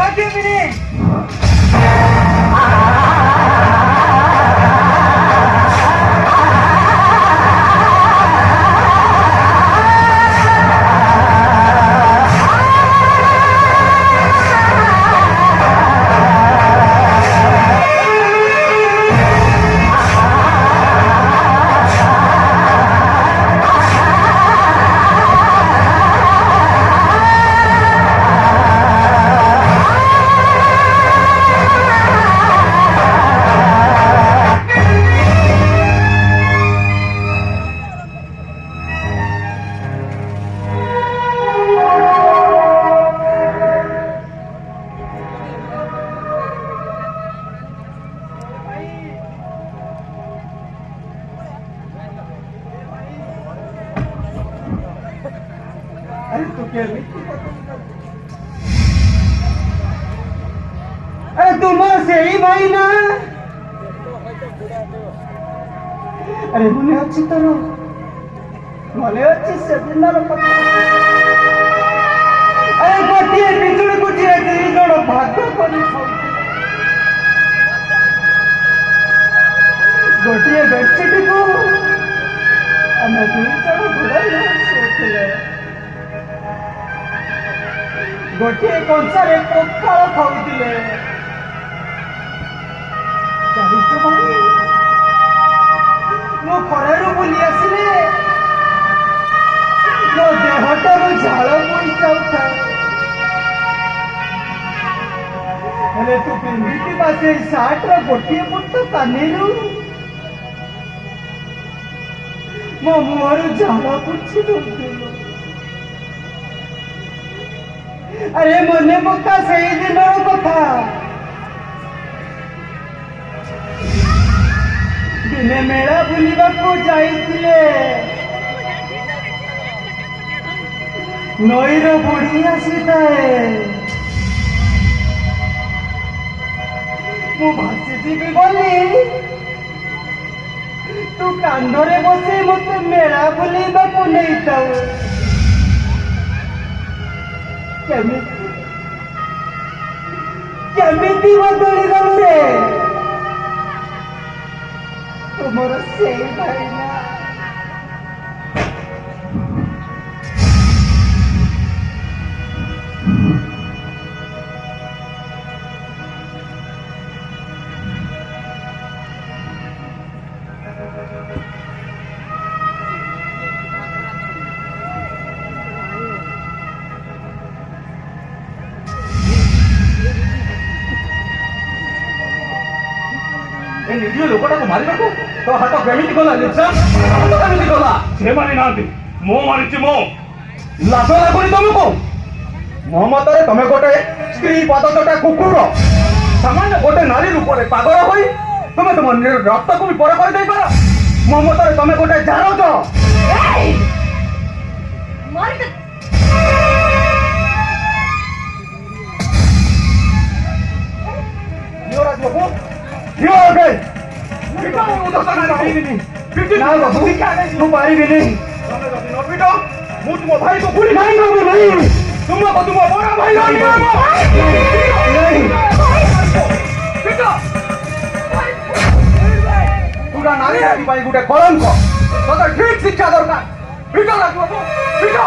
ଡାକିବିନି। अरे तुम से ही भाई ना। अरे मने अच्छी तरह मने अच्छी से दिन पता। अरे गोटे बिजुली गुटिए दी जण भाग्य कोनी गोटे बेडशीट को हमें दुई जण घोड़ाई सोचले गोटे कंसारे पखाल खाऊले मो खरारू बुली आसिले मो देहटार झाड़ बोई जाऊता हेले तू पिंधिथिबा से सार्ट रो गोटे पुट कानिलु मो मुहर झाड़ पुछि दउथिलु। अरे मने पक्का सही दिन कथा दिने मेला बुलवा को जाइथिले नईर बुढ़ी आसीताए मु भासीजीबी बोली तू कांधरे बसे मते मेला बुलवा को नहीं जाऊ केमिति बदली गलु रे तुमर से भाई ना निज लोकटा को मारिबा को तो हाथ केमिति गला लिप्सन हाथ केमिति गला से मारि नांती मो मारिछि मो लाज लागुनी तुमको मो मतरे तमे गोटे स्त्री पादतटा कुकुर सामान्य गोटे नारी रूप रे पागल होई तुमे तुम रक्त को भी पर कर दे पार मो मतरे तमे गोटे जारोज मारि दे योराज बाबू यो गए पिटो उधर तक नहीं नहीं पिटो ना बाबू तू पारी भी नहीं न पिटो मु तुम भाई को गुली नहीं बाबू नहीं तुम बड़ा भाई नहीं पिटो पूरा नारी आदि भाई गुटे कलंक तो ठीक शिक्षा दरकार पिटो ना बाबू पिटो